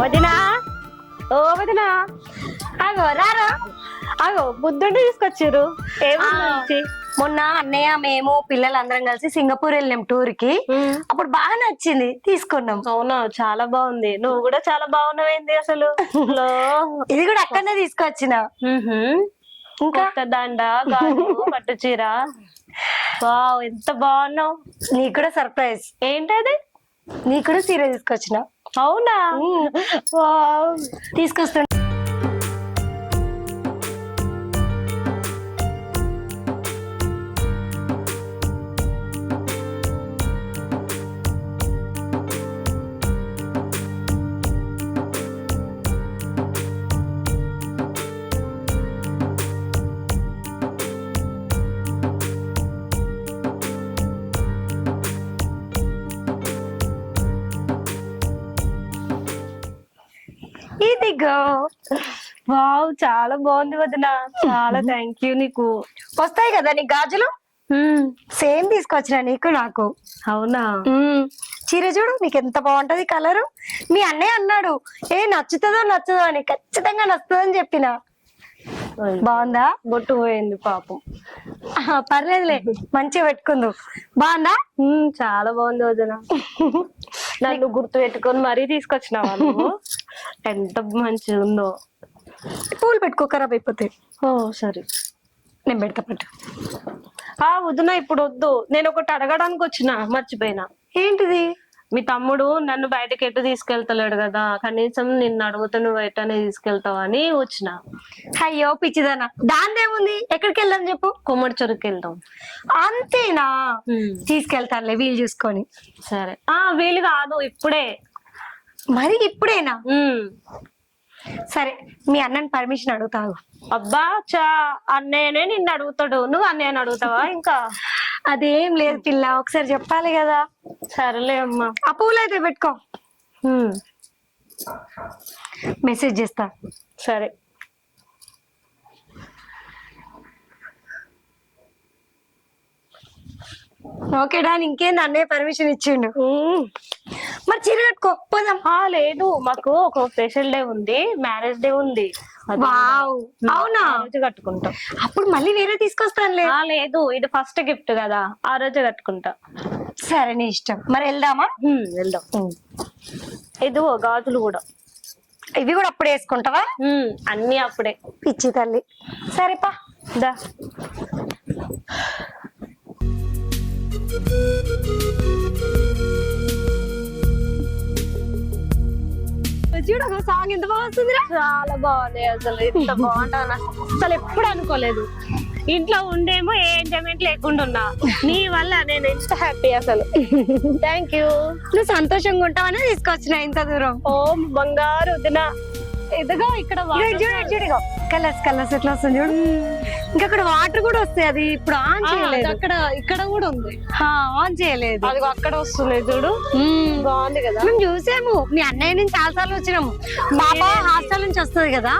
వదినా ఓ వదినా అగో రారా. అగో బుద్ధుడు తీసుకొచ్చారు ఏమన్నా మొన్న అన్నయ్య మేము పిల్లలందరం కలిసి సింగపూర్ వెళ్ళాం టూర్ కి. అప్పుడు బాగా నచ్చింది, తీసుకున్నాం. అవునా, చాలా బాగుంది. నువ్వు కూడా చాలా బాగున్నావేంది అసలు. ఇది కూడా అక్కడనే తీసుకొచ్చిన. ఇంకా దండ గాజు పట్టు చీర. వావ్, ఎంత బాగున్నావు. నీకు కూడా సర్ప్రైజ్. ఏంటది? నీకు కూడా సీర తీసుకొచ్చిన. అవునా, వావ్. తీసుకొస్తా. ఇదిగో. వావ్, చాలా బాగుంది వదిన. చాలా థ్యాంక్ యూ. నీకు వస్తాయి కదా నీ గాజులు, సేమ్ తీసుకొచ్చిన నీకు నాకు. అవునా, చీర చూడు నీకు ఎంత బాగుంటది కలరు. మీ అన్నయ్య అన్నాడు నచ్చుతుందో నచ్చదో అని. ఖచ్చితంగా నచ్చుతుందని చెప్పిన. బాగుందా? బొట్టు పోయింది పాపం. పర్లేదులే, మంచిగా పెట్టుకుందు. బాగుందా? చాలా బాగుంది వదిన. నన్ను గుర్తు పెట్టుకొని మరీ తీసుకొచ్చినావా నువ్వు? ఎంత మంచిగా ఉందో. పూలు పెట్టుకో, ఖరాబ్ అయిపోతాయి. ఓ సరే, నేను పెడతా పట్టు. వదిన ఇప్పుడు వద్దు, నేను ఒకటి అడగడానికి వచ్చిన, మర్చిపోయినా. ఏంటిది? మీ తమ్ముడు నన్ను బయటకి ఎటు తీసుకెళ్తలేడు కదా, కనీసం నిన్ను అడుగుతా నువ్వు ఎటనే తీసుకెళ్తావు అని వచ్చిన. అయ్యో పిచ్చిదానా, దాందేముంది. ఎక్కడికి వెళ్దాం చెప్పు? కొమ్మడి చెరుకు వెళ్దాం. అంతేనా? తీసుకెళ్తానులే వీలు చూసుకొని. సరే. వీలు కాదు, ఇప్పుడే. మరి ఇప్పుడేనా? సరే, మీ అన్నని పర్మిషన్ అడుగుతావు. అబ్బా చా, అన్నయ్యనే నిన్ను అడుగుతాడు, నువ్వు అన్నయ్యని అడుగుతావా? ఇంకా అదేం లేదు పిల్ల, ఒకసారి చెప్పాలి కదా. సరేలే అమ్మా. ఆ పూలు అయితే పెట్టుకో. మెసేజ్ చేస్తా. సరే. ఓకేడా, ఇంకేంది అన్నయ్య పర్మిషన్ ఇచ్చిండు. మరి చీర కట్టుకో, పోదాం. లేదు, మాకు ఒక స్పెషల్ డే ఉంది, మ్యారేజ్ డే ఉంది. వావ్, అవునా? ఆ రోజు కట్టుకుంటాం. అప్పుడు మళ్ళీ వేరే తీసుకొస్తానులే. లేదు, ఇది ఫస్ట్ గిఫ్ట్ కదా, ఆ రోజే కట్టుకుంటా. సరే, నీ ఇష్టం. మరి వెళ్దామా? వెళ్దాం. ఇదిగో గాజులు కూడా. ఇవి కూడా అప్పుడే వేసుకుంటావా? అన్ని అప్పుడే. పిచ్చి తల్లి. సరేపా దా. చూడ సాంగ్ ఎంత బాగా వస్తుందిరా. చాలా బాగుంది అసలు. ఎంత బాగుంటా అసలు ఎప్పుడు అనుకోలేదు. ఇంట్లో ఉండేమో ఏ ఎంజాయ్మెంట్ లేకుండా ఉన్నా, నీ వల్ల నేను ఎంత హ్యాపీ అసలు. Thank you. నువ్వు సంతోషంగా ఉంటావని తీసుకొచ్చిన ఇంత దూరం. ఓ బంగారు వదిన. ఇదిగో ఇక్కడ చూడు కలర్స్ కలర్స్ ఎట్లా వస్తుంది చూడు. ఇంకా అక్కడ వాటర్ కూడా వస్తాయి. అది ఇప్పుడు ఆన్ చేయలేదు. అక్కడ ఇక్కడ కూడా ఉంది, ఆన్ చేయలేదు. అది అక్కడ వస్తుంది చూడు. బాగుంది కదా. మేము చూసాము, మీ అన్నయ్య నుంచి చాలా సార్లు వచ్చినాము. పాప హాస్టల్ నుంచి వస్తుంది కదా,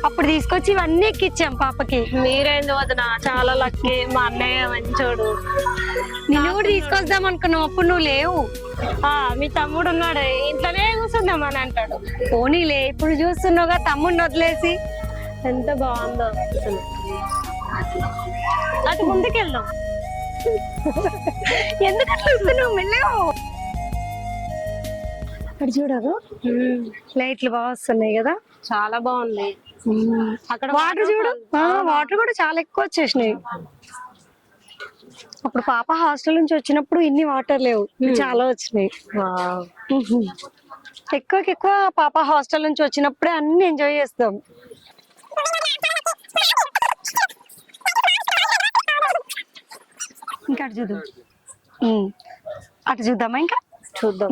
అప్పుడు తీసుకొచ్చి ఇవన్నీ ఎక్కిచ్చాం పాపకి. మీరేంది వదిన, చాలా లక్కీ. మా అన్నయ్య మంచోడు. నిన్ను కూడా తీసుకొద్దాం అనుకున్నాం, అప్పుడు నువ్వు లేవు. మీ తమ్ముడు ఉన్నాడు, ఇంట్లోనే కూర్చుందామని అంటాడు. పోనీలే, ఇప్పుడు చూస్తున్నావుగా తమ్ముడిని వదిలేసి. ఎంత బాగుందో అసలు. అటు ముందుకెళ్దాం. ఎందుకు అట్లా వస్తున్నావు? మెల్లగా అటు చూడరు, లైట్లు బాగా వస్తున్నాయి కదా. చాలా బాగుంది. అక్కడ వాటర్ చూడు, వాటర్ కూడా చాలా ఎక్కువ వచ్చేసినాయి. అప్పుడు పాప హాస్టల్ నుంచి వచ్చినప్పుడు ఇన్ని వాటర్ లేవు, చాలా వచ్చినాయి. ఎక్కువ పాప హాస్టల్ నుంచి వచ్చినప్పుడే అన్ని ఎంజాయ్ చేస్తాం. ఇంకా అటు చూద్దాం. అటు చూద్దామా? ఇంకా చూద్దాం.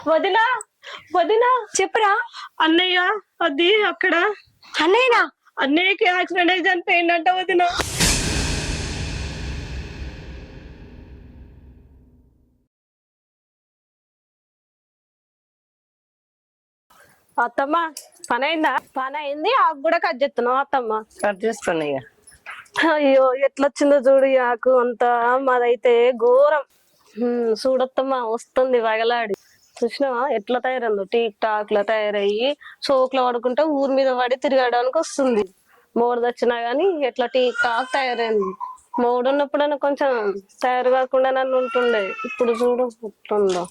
వదినా వదినా చెప్పురా. అన్నయ్య అది అక్కడ అన్నయ్యనా? అన్నయ్యకి యాక్సిడెంట్ అయి చనిపోయిందంట వదినా. అత్తమ్మ పని అయిందా? పని అయింది, ఆకు కూడా కట్ చేస్తున్నావు అత్తమ్మ. కట్ చేస్తున్నా ఇక. అయ్యో ఎట్లొచ్చిందో చూడు ఈ ఆకు అంతా, మాదైతే ఘోరం. చూడత్తమ్మ వస్తుంది వగలాడి. చూసినావా ఎట్లా తయారైందో, టీక్ టాక్ లా తయారయ్యి సోకులో పడుకుంటే ఊరి మీద పడి తిరగడానికి వస్తుంది. మోడు తెచ్చినా గానీ ఎట్లా టీక్ టాక్ తయారైంది. మోడు ఉన్నప్పుడైనా కొంచెం తయారు కాకుండా నన్ను ఉంటుండే, ఇప్పుడు చూడు ఎట్లుందో.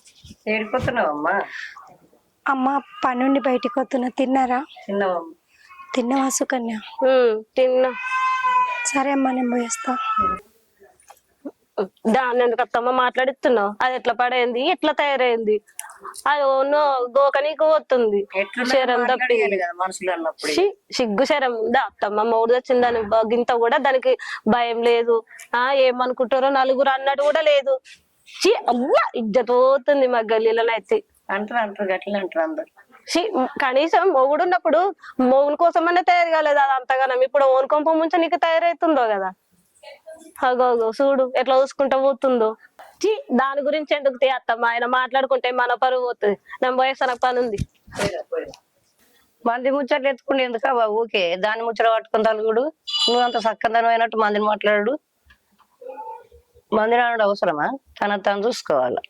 ఏడిపోతున్నావు అమ్మా? అమ్మ పనుండి బయటికి వస్తున్నా. తిన్నారా? చిన్నవమ్మ. తిన్నవా సుకన్య? తిన్నా. సరే అమ్మా నేను పోయేస్తా. దాన్ని ఎందుకు అత్తమ్మ మాట్లాడిస్తున్నావు? అది ఎట్లా పడైంది, ఎట్లా తయారైంది? అది ఓనో గోకనీకు పోతుంది. శరం తప్పింది. మనుషులు అన్నప్పుడు సిగ్గు శరం ఉందా అత్తమ్మ? మౌడు వచ్చింది దాని గింత కూడా దానికి భయం లేదు. ఏమనుకుంటారో నలుగురు అన్నట్టు కూడా లేదు. అవ్వా ఇజ్జత్ పోతుంది మా గల్లీలనైతే. అంటారు గట్ల అంటారు అందరు. కనీసం మొగుడు ఉన్నప్పుడు మొగుడు కోసమన్నా తయారు కాలేదు అది అంతగానం. ఇప్పుడు ఓన్ కొంప ముంచ నీకు తయారైతుందో కదా. అగో చూడు ఎట్లా చూసుకుంటా పోతుందో. దాని గురించి ఎందుకు అత్తమ్మ? ఆయన మాట్లాడుకుంటే మన పరువు పోతుంది. నేను పోయేస్తా, నాకు పని ఉంది. మంది ముచ్చట్లు ఎత్తుకుంటే ఎందుకవ్వా ఊకే దాన్ని ముచ్చట పట్టుకుని తలుగుడు? నువ్వు అంత సక్కదనం అయినట్టు మందిని మాట్లాడు. మందిని అనడం అవసరమా? తను చూసుకోవాలి.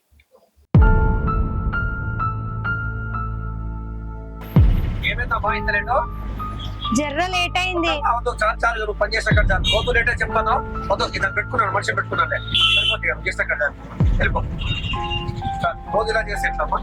జర్ర లేట్ అయింది. చాలు పని చేస్తాక చాలు. రోజు లేట్ చెప్తాను. ఇద్దరు పెట్టుకున్నాను, మనిషి పెట్టుకున్నాను. సరిపోతుంది చేస్తాక చాలు. వెళ్ళిపో. రోజు ఇలా చేస్తే ఎట్లమ్మా?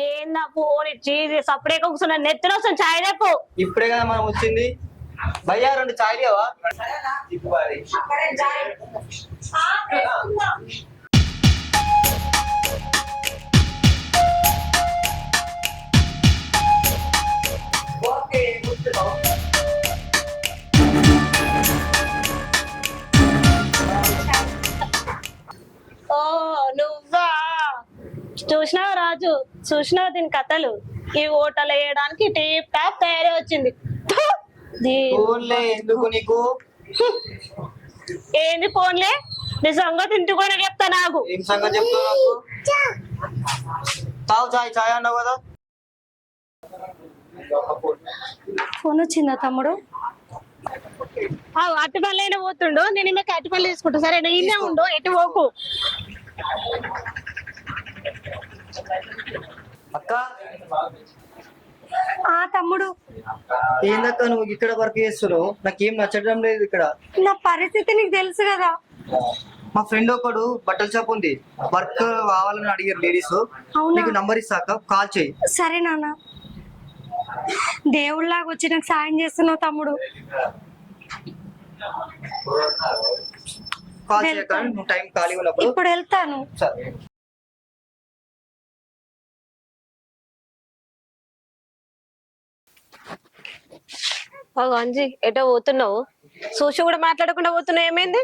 ఏందా ఫోన్ ఇచ్చి సపరేట్ కూర్చున్నా నెత్తిన వస్తుంది. చాయ్ రేపు ఇప్పుడే కదా మనం వచ్చింది. భయ్యా 2 చాయ్ లేవా? ఓ నువ్వా? చూసినావా రాజు, చూసినావా దీని కథలు? ఈ ఓటలు వేయడానికి టీప్ టాప్ తయారీ వచ్చింది. ఎందుకు నీకు? ఏంది ఫోన్లే? నీ సంగతి ఇంటికొని చెప్తా. నాకు ఏం సంగతి చెప్తావు నాకు? తావు చాయ్ అన్నావు కదా. ఫోన్ వచ్చిందా తమ్ముడు? అటుపల్లైనా పోతుండు, నేను మీకు అటుపల్లి తీసుకుంటా. సరే ఇన్నే ఉండు, ఎటు పోకు. అక్క తమ్ముడు ఏందక్క నువ్వు ఇక్కడ వర్క్ చేస్తున్నావు? నాకేం నచ్చడం లేదు ఇక్కడ. నా పరిస్థితి నీకు తెలుసు కదా. మా ఫ్రెండ్ ఒకడు బట్టల షాప్ ఉంది, వర్క్ కావాలని అడిగారు లేడీస్. నీకు నంబర్ ఇస్తాక కాల్ చేయి. సరే నాన్న. దేవుళ్ళలాగా వచ్చి నాకు సాయం చేస్తున్నావు తమ్ముడు. కాల్ చేయక నువ్వు టైం ఖాళీ ఉన్నప్పుడు. ఇప్పుడు వెళ్తాను. సరే. అంజీ ఎటో పోతున్నావు? చూసి కూడా మాట్లాడకుండా పోతున్నావు, ఏమైంది?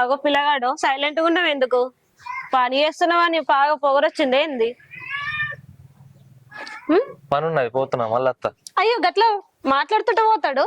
అగో పిల్లగాడు సైలెంట్ గా ఉన్నావు ఎందుకు? పని చేస్తున్నావా? నీ బాగా పొగరొచ్చింది ఏంది? పనున్నది పోతున్నా మళ్ళీ అత్త. అయ్యో గట్లా మాట్లాడుతుంటే పోతాడు.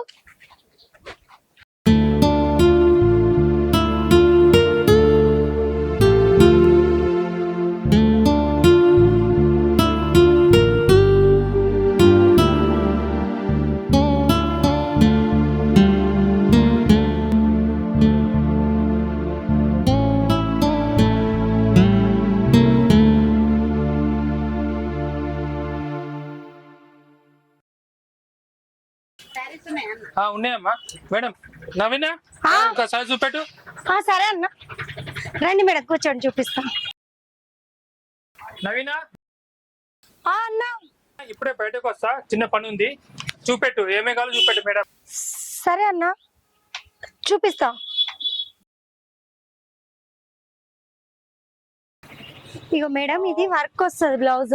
ఉన్నాయమ్మా మేడం. నవీనా ఒక సైజ్ చూపెట్టు. సరే అన్న రండి మేడం కూర్చోండి చూపిస్తా. నవీనా అన్న ఇప్పుడే బయటకు వస్తా, చిన్న పని ఉంది. చూపెట్టు ఏమే కావాలో చూపెట్టు మేడం. సరే అన్న. చూపిస్తా. ఇగో మేడం ఇది వర్క్ వస్తుంది, బ్లౌజ్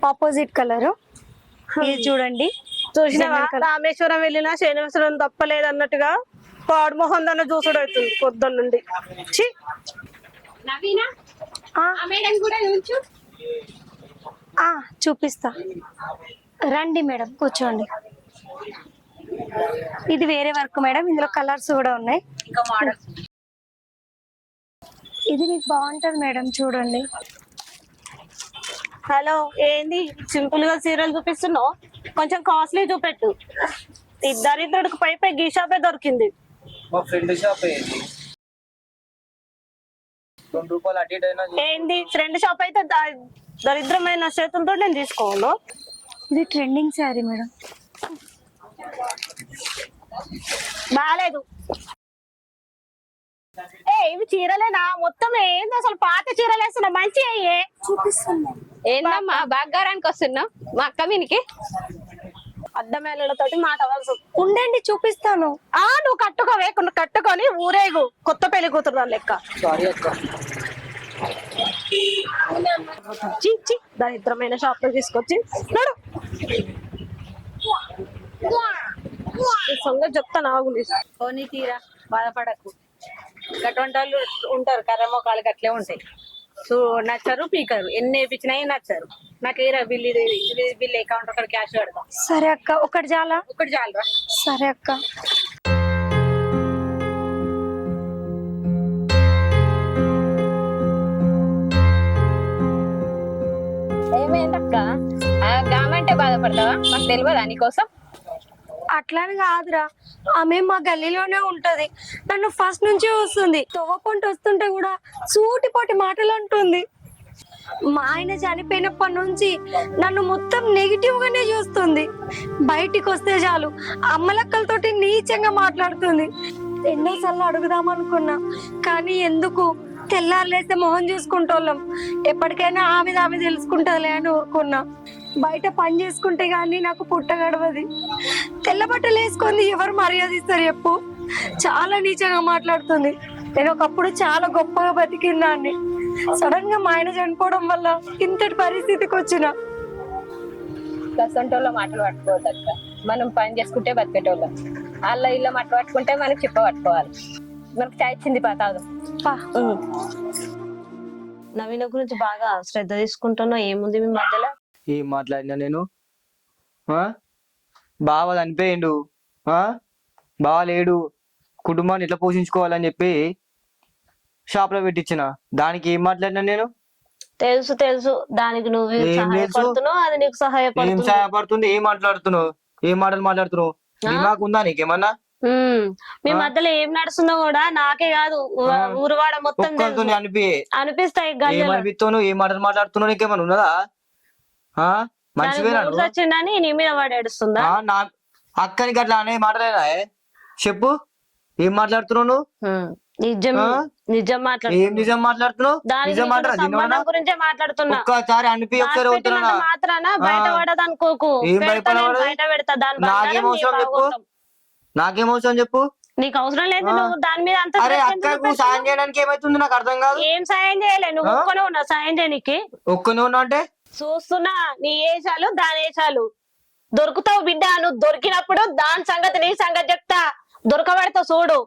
ఆపోజిట్ కలర్. ఇది చూడండి. చూసినావా జనరల్ కలర్. రామేశ్వరం వెళ్ళినా శనివేశ్వరం తప్పలేదు అన్నట్టుగా పాడు మొహం దాన్ని చూసుడు అవుతుంది పొద్దున్న నుండి. ఛీ! చూపిస్తా, రండి మేడం కూర్చోండి. ఇది వేరే వర్క్ మేడం, ఇందులో కలర్స్ కూడా ఉన్నాయి. ఇది మీకు బాగుంటది మేడం, చూడండి. హలో, ఏంది సింపుల్ గా సీరియల్ చూపిస్తున్నావు? కొంచెం కాస్ట్లీ చూపెట్టు. దరిద్రుడికి పై గీ షాపే దొరికింది. మా ఫ్రెండ్ షాప్ ₹2 అటు ఇటు అయినా ఏంది ఫ్రెండ్ షాప్ అయితే దరిద్రమైన చేతులతో నేను తీసుకోను. ఇది ట్రెండింగ్ శారీ మేడం. బాగాలేదు. ఇవి చీరలేనా మొత్తం? ఏంది అసలు పాత చీరలు వేస్తున్నా, మంచి అయ్యే చూపిస్తాను. ఏందమ్మా బాగారానికి వస్తున్నావు మా అక్క మీనికి? అడ్డమేళ్ళతోటి మాట వలస. ఉండండి చూపిస్తాను. నువ్వు కట్టుకోవే, కట్టుకొని ఊరేగు కొత్త పెళ్లి కూతురు లెక్క. సారీ అక్క. చి చి, దరిద్రమైన షాప్ లో తీసుకొచ్చి నడు. ఈ సంగతి చెప్తాను ఆగు. పోనీ తీరా, బాధపడకు. అటువంటి వాళ్ళు ఉంటారు, కర్రమోకాలు అట్లే ఉంటాయి. సో నచ్చరు, పీకరు. ఎన్ని వేయించినా నచ్చరు. నాకు ఏ బిల్లు బిల్లు అకౌంట్ అక్కడ క్యాష్ పెడతాం. సరే అక్క, ఒకటి చాలా. ఒకటి చాలరా. సరే అక్క. ఏమైందక్క? గామంటే బాధపడతావా? మాకు తెలియదా నీకోసం? అట్లాని కాదురా, ఆమె మా గల్లీలోనే ఉంటది. నన్ను ఫస్ట్ నుంచి వస్తుంది, తవ్వకుంటూ వస్తుంటే కూడా సూటిపోటి మాటలు అంటుంది. మా ఆయన చనిపోయినప్పటి నుంచి నన్ను మొత్తం నెగిటివ్ గానే చూస్తుంది. బయటికి వస్తే చాలు అమ్మలక్కలతోటి నీచంగా మాట్లాడుతుంది. ఎన్నోసార్లు అడుగుదాం అనుకున్నా, కానీ ఎందుకు, తెల్లారులేస్తే మొహం చూసుకుంటోళ్ళం, ఎప్పటికైనా ఆమె తెలుసుకుంటదిలే అని ఊరుకున్నా. బయట పని చేసుకుంటే గానీ నాకు పుట్ట గడవది. తెల్ల బట్టలు వేసుకుంది ఎవరు మర్యాద ఇస్తారు చెప్పు? చాలా నీచంగా మాట్లాడుతుంది. నేను ఒకప్పుడు చాలా గొప్పగా బతికిందాన్ని. సడన్ గా మా ఆయన చనిపోవడం వల్ల ఇంతటి పరిస్థితికి వచ్చిన. కసంటోళ్ళ మాటలు పట్టుకోవద్దు అక్క. మనం పని చేసుకుంటే బతికేటోళ్ళం. వాళ్ళ ఇళ్ళ మాట పట్టుకుంటే మనకి చిప్ప పట్టుకోవాలి. మనకు చాయ్ ఇచ్చింది పాతాదు. నవీన గురించి బాగా శ్రద్ధ తీసుకుంటున్నా. ఏముంది మీ మధ్యలో? ఏం మాట్లాడినా నేను? బావ చనిపోయిండు, బావ లేడు, కుటుంబాన్ని ఎట్లా పోషించుకోవాలని చెప్పి షాప్ లో పెట్టించిన. దానికి ఏం మాట్లాడినా నేను? తెలుసు తెలుసు, దానికి నువ్వు ఏం తెలుసు? సహాయపడుతున్నావు, అది నీకు ఏం సహాయపడుతుంది. సహాయపడుతుంది? ఏం మాట్లాడుతున్నావు? ఏం మాటలు మాట్లాడుతున్నావు? దిమాకు ఉందా నీకేమన్నా? మీ మధ్యలో ఏం నడుస్తుందో కూడా నాకే కాదు, ఊరువాడ మొత్తం ఒక్కరితో తెలుసు. అనిపిస్తాయి గల్లీలో. ఏమనిపిస్తావు? ఏం మాటలు మాట్లాడుతున్నావు? నీకేమన్నా ఉన్నదా? మంచిగా వచ్చిందని నీ మీద వాడు ఏడుస్తుందా? నా అక్కనికి అట్లా అనే మాటలేనా? చెప్పు, ఏం మాట్లాడుతున్నావు నువ్వు? నిజం నిజం ఏం నిజం మాట్లాడుతున్నావు? నిజం సంబంధం గురించే మాట్లాడుతున్నా. ఒక్కసారి అనిపి ఒకసారి పెట్టినంత మాత్రాన బయట పడదనుకోకు. ఏం పెడతా నేను, భయపడవా? బయట పెడతా. దాని నాకేం బంగారం నీ అవసరం చెప్పు? భాగవతం. నాకేం అవసరం చెప్పు? నీకు అవసరం లేదు, నువ్వు దాని మీద అంత అరే శ్రద్ధ ఎందుకు అక్కకు సాయం చేయడానికి ఏమైతుంది? నాకు అర్థం కాదు. ఏం సాయం చేయలే, నువ్వు ఒక్కనే ఉన్నావు సాయం చేయనికి. ఒక్కనే ఉన్నా అంటే చూస్తున్నా, నీ ఏషాలు దాని ఏషాలు. దొరుకుతావు బిడ్డ, నువ్వు దొరికినప్పుడు దాని సంగతి నీ సంగతి చెప్తా. దొరకబడతావు చూడు.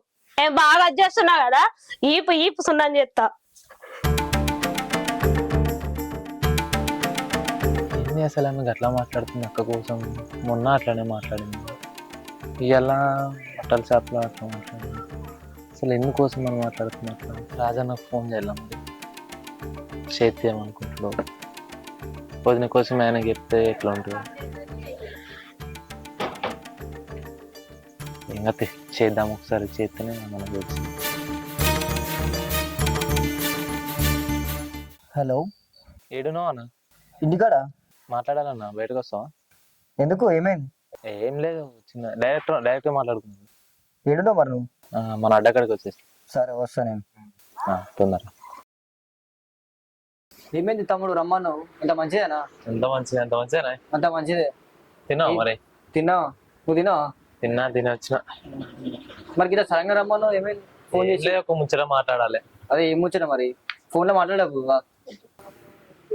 ఏం బాగా చేస్తున్నావు కదా, ఈపు ఈపు సున్నాని చెప్తా. ఏంది అసలు ఆమె అట్లా మాట్లాడుతుంది అక్క కోసం? మొన్న అట్లానే మాట్లాడింది, ఇవాళ బట్టల షాప్లో అట్లా మాట్లాడింది. అసలు ఎందుకోసం మనం మాట్లాడుతున్నాం అట్లా? రాజన్నకు ఫోన్ చేయాలి, చేద్దామనుకుంటున్నావు. వదిన కోసం ఆయన చెప్తే ఎట్లా ఉంటుంది? ఇంకా చేద్దాం ఒకసారి, చేస్తేనే మనకు తెలిసింది. హలో, ఏడునో అన్న? ఇంటికాడ. మాట్లాడాలన్నా, బయటకు వస్తావా? ఎందుకు, ఏమైంది? ఏం లేదు, చిన్న డైరెక్ట్ మాట్లాడుకుందాం. ఏడునో మరి నువ్వు? మన అడ్డక్కడికి వచ్చేసి. సరే వస్తా నేను. తొందర. ఏమైంది తమ్ముడు, రమ్మన్నావు? అంత మంచిదేనా? ఎంత మంచిదేనా? అంత మంచిదే. తిన్నావా మరి? తిన్నా. నువ్వు తిన్నావా? తినొచ్చిన. మరి ఇట్లా సడన్గా రమ్మను ఏమైంది? ఫోన్ చేసి ఒక ముచ్చట మాట్లాడాలి. అదే ఏం ముచ్చట మరి? ఫోన్ లో మాట్లాడకు.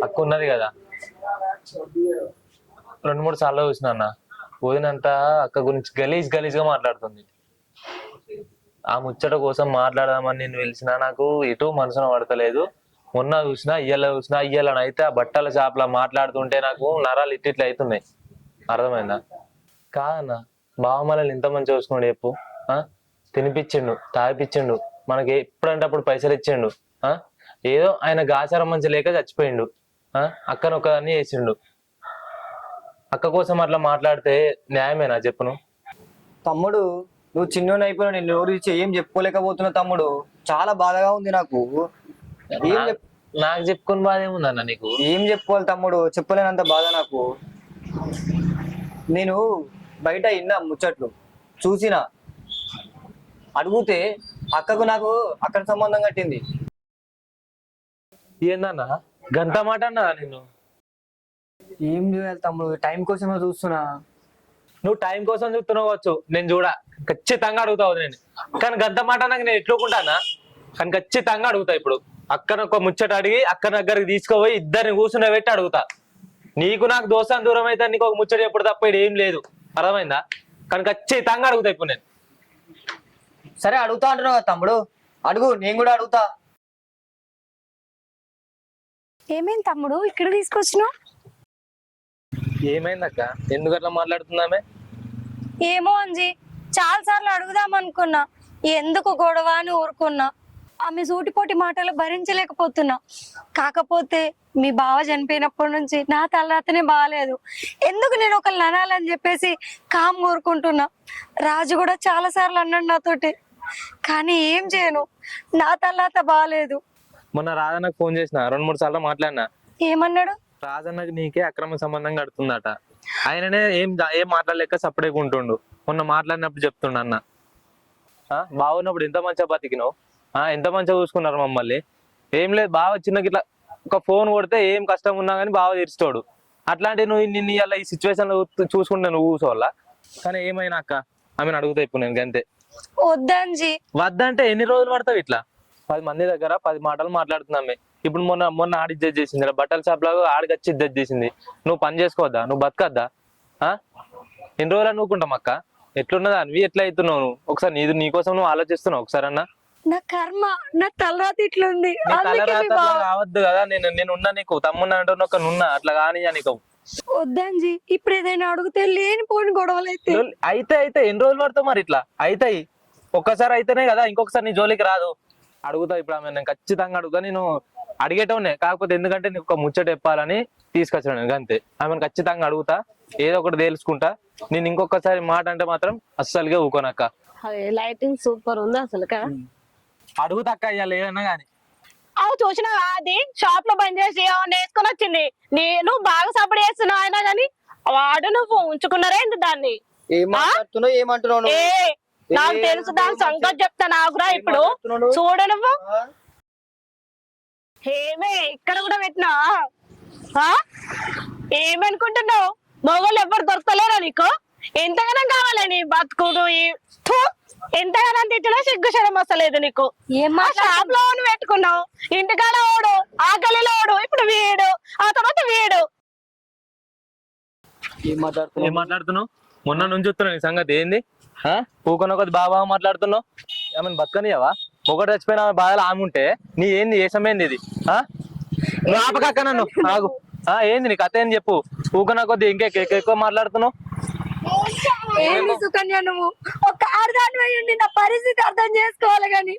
అక్క ఉన్నది కదా, 2-3 సార్లు చూసిన అన్న. పోయినంత అక్క గురించి గలీజ్ గా మాట్లాడుతుంది. ఆ ముచ్చట కోసం మాట్లాడదామని నేను పిలిచిన, నాకు ఎటు మనసున పడతలేదు. మొన్న చూసినా ఇయ్యాలనైతే ఆ బట్టల షాప్ లో మాట్లాడుతుంటే నాకు నరాలు ఇట్లా అవుతున్నాయి. అర్థమైందా? కాదన్న, బావ మనల్ని ఇంత మంచిగా చూసుకున్నాడు చెప్పు. తినిపించిండు, తాగిపించిండు, మనకి ఎప్పుడంటే అప్పుడు పైసలు ఇచ్చిండు. ఏదో ఆయన ఆచారం మంచి లేక చచ్చిపోయిండు. అక్కను ఒకదాన్ని చేసిండు. అక్క కోసం అట్లా మాట్లాడితే న్యాయమేనా చెప్పును? తమ్ముడు నువ్వు చిన్న అయిపోయినా నేను ఎవరు ఇచ్చి ఏం చెప్పుకోలేకపోతున్నా తమ్ముడు. చాలా బాధగా ఉంది నాకు. ఏం నాకు చెప్పుకుని బాధ ఏముందన్న నీకు? ఏం చెప్పుకోవాలి తమ్ముడు, చెప్పలేనంత బాధ నాకు. నేను బయట విన్నా ముచ్చట్లు, చూసిన, అడిగితే అక్కకు నాకు అక్కడ సంబంధం కట్టింది. ఏందన్నా గంట మాట అన్నా నేను? ఏం చేయాలి తమ్ముడు, టైం కోసమే చూస్తున్నా. నువ్వు టైం కోసం చూస్తున్నావచ్చు, నేను చూడ ఖచ్చితంగా అడుగుతావు నేను. కానీ గంట మాట నాకు నేను ఎట్లుకుంటానా? కానీ ఖచ్చితంగా అడుగుతా. ఇప్పుడు అక్కన ఒక ముచ్చట అడిగి అక్క దగ్గరికి తీసుకుపోయి ఇద్దరిని కూర్చుని పెట్టి అడుగుతా. నీకు నాకు దోస్తాను దూరం అయితే నీకు ఒక ముచ్చట ఎప్పుడు తప్ప ఏం లేదు. అర్థమైందా? కానీ ఖచ్చితంగా అడుగుతా ఇప్పుడు నేను. సరే అడుగుతా అంటున్నావు కదా తమ్ముడు, అడుగు, నేను కూడా అడుగుతా. ఏమైంది తమ్ముడు ఇక్కడ తీసుకొచ్చినావు? ఏమైందక్క, ఎందుకు అట్లా మాట్లాడుతున్నామే? ఏమో అంజీ, చాలా సార్లు అడుగుదాం అనుకున్నా, ఎందుకు గొడవ అని ఊరుకున్నా. ఆమె సూటిపోటి మాటలు భరించలేకపోతున్నా. కాకపోతే మీ బావ చనిపోయినప్పటి నుంచి నా తలరాతనే బాగాలేదు. ఎందుకు నేను ఒకళ్ళు అనాలని చెప్పేసి కామ్ ఊరుకుంటున్నా. రాజు కూడా చాలా సార్లు అన్నాడు నాతోటి, కానీ ఏం చేయను, నా తలరాత బాగాలేదు. మొన్న రాజన్నకు ఫోన్ చేసిన, 2-3 సార్లు మాట్లాడినా. ఏమన్నాడు? రాజన్నకి నీకే అక్రమ సంబంధం కడుతుందట. ఆయననే ఏం మాట్లాడలేక సపరేట్గా ఉంటుండు. మొన్న మాట్లాడినప్పుడు చెప్తుండ అన్న, బాగున్నప్పుడు ఎంత మంచిగా బతికినావు, ఎంత మంచిగా చూసుకున్నారు మమ్మల్ని. ఏం లేదు బావ చిన్నకి ఇట్లా ఒక ఫోన్ కొడితే ఏం కష్టం ఉన్నా కానీ బావ తీర్చుతాడు. అట్లాంటి నువ్వు నిన్ను ఇలా ఈ సిచ్యువేషన్ లో చూసుకుంటే నువ్వు కూర్చోవాలా? కానీ ఏమైనా అక్క, ఆమెను అడుగుతా ఇప్పుడు నేను అంతే. వద్దంజీ. వద్దంటే ఎన్ని రోజులు పడతావు? ఇట్లా 10 మంది దగ్గర 10 మాటలు మాట్లాడుతున్నామే. ఇప్పుడు మొన్న ఆడి ఇజ్జత్ చేసింది, బట్టల షాప్ లాగా ఆడికి వచ్చి ఇజ్జత్ చేసింది. నువ్వు పని చేసుకోవద్దా? నువ్వు బతకద్దా? ఎన్ని రోజులు అనుకుంటాం అక్క? ఎట్లున్నదా అవి ఎట్లా అవుతున్నావు నువ్వు? ఒకసారి నీకోసం నువ్వు ఆలోచిస్తున్నావు ఒకసారి అన్నా? నా కర్మ, నా తలరాత ఇట్లుంది. కావద్దు కదా. నేను ఉన్నా, నీకు తమ్మున్నా అంటే ఒక నున్నా అట్లా కానీ నీకు వద్దంజీ. ఇప్పుడు ఏదైనా అడిగితే లేనిపోని గొడవలు అయితే ఎన్ని రోజులు పడతావు మరి? ఇట్లా అయితాయి, ఒక్కసారి అయితేనే కదా, ఇంకొకసారి నీ జోలికి రాదు. అడుగుతా ఇప్పుడు ఆమె, నేను ఖచ్చితంగా అడుగుతా. నేను అడిగేటోనే, కాకపోతే ఎందుకంటే నీకు ఒక ముచ్చట చెప్పాలని తీసుకొచ్చాను నేను అంతే. ఆమెను ఖచ్చితంగా అడుగుతా, ఏదో ఒకటి తెలుసుకుంటా. నేను ఇంకొకసారి మాట అంటే మాత్రం అస్సలుగా ఊకోనక్క. లైటింగ్ సూపర్ ఉంది అసలు కదా. అడుగుతా అక్క, ఇయ్యాలి ఏదన్నా గానీ. అవు చూసినా అది షాప్ లో బంద్ చేసి వేసుకొని వచ్చింది. నేను బాగా సపోర్ట్ చేస్తున్నా అయినా గానీ వాడు నువ్వు ఉంచుకున్నారే దాన్ని. ఏమంటున్నావు? నాకు తెలుసు, దాని సంగతి చెప్తా నాకురా. ఇప్పుడు చూడు నువ్వు ఏమే ఇక్కడ కూడా పెట్టినా, ఏమనుకుంటున్నావు? మొగోళ్ళు ఎవ్వరు దొరకలేరా నీకు? ఎంతగానో కావాలని బతుకుడు, ఎంతగానో తిట్టినా సిగ్గుశరం వస్తలేదు నీకు. ఏమా షాప్ లో పెట్టుకున్నావు, ఇంటికాడ ఓడు, ఆ గలీలో ఓడు, ఇప్పుడు వీడు, ఆ తర్వాత వీడు. ఏం మాట్లాడుతున్నావు? మొన్న నుంచి చూస్తున్నావు నీ సంగతి ఏంది? ఊకొన కొద్ది బాగా మాట్లాడుతున్నావు. ఏమైనా బతకనియావా? ఒకటి చచ్చిపోయిన బాధలు ఆమె ఉంటే నీ ఏంది? ఏ సమయం ఇది? నువ్వు ఆపకక్క నన్ను, ఆగు. ఏంది నీ కథ ఏంది చెప్పు. ఊకొన కొద్ది ఎక్కువ మాట్లాడుతున్నావు. ఏంది సుకన్య, నువ్వు ఒక ఆడదాని అయ్యండి, నా పరిస్థితి అర్థం చేసుకోవాలి కానీ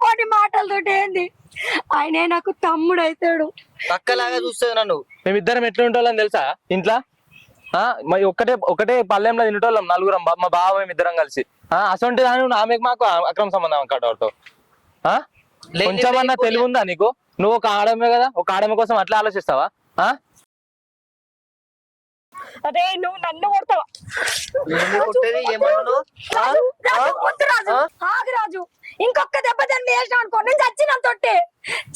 పోటీ మాటలతోటి ఏంది? ఆయనే నాకు తమ్ముడు అవుతాడు, పక్కలాగా చూస్తుంది నన్ను. మేమిద్దరం ఎట్లా ఉంటాం తెలుసా ఇంట్లో? ఒకటే పల్లెంలో తినేటోళ్ళం నలుగురం, మా బావ మేమిద్దరం కలిసి. అసొంటి దాని ఆమెకు మాకు అక్రమ సంబంధం కట్టవతో. కొంచెమన్నా తెలివి ఉందా నీకు? నువ్వు ఒక ఆడమే కదా, ఒక ఆడమ కోసం అట్లా ఆలోచిస్తావా? అదే నువ్వు నన్ను కొడతావా? రాజు ఇంకొక దెబ్బ తను వేసినావు అనుకో, నేను చచ్చినా తొట్టే.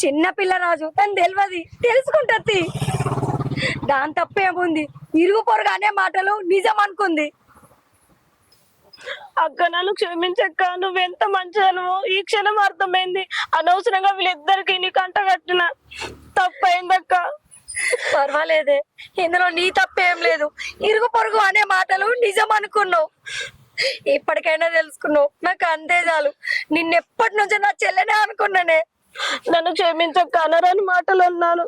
చిన్న పిల్ల రాజు, తను తెలియదు, తెలుసుకుంటది. దాని తప్పేముంది? ఇరుగు పొరుగు అనే మాటలు నిజం అనుకుంది. అక్క నన్ను క్షమించక్క, నువ్వెంత మంచిదనవో ఈ క్షణం అర్థమైంది. అనవసరంగా వీళ్ళిద్దరికి నీకు అంట కట్టిన తప్పైందక్క. పర్వాలేదే, ఇందులో నీ తప్పేం లేదు. ఇరుగు పొరుగు అనే మాటలు నిజం అనుకున్నావు, ఇప్పటికైనా తెలుసుకున్నావు. నాకు అంతే చాలు. నిన్నెప్పటి నుంచో నా చెల్లెనే అనుకున్నానే. నన్ను క్షమించక్క, అనరాని మాటలు అన్నాను.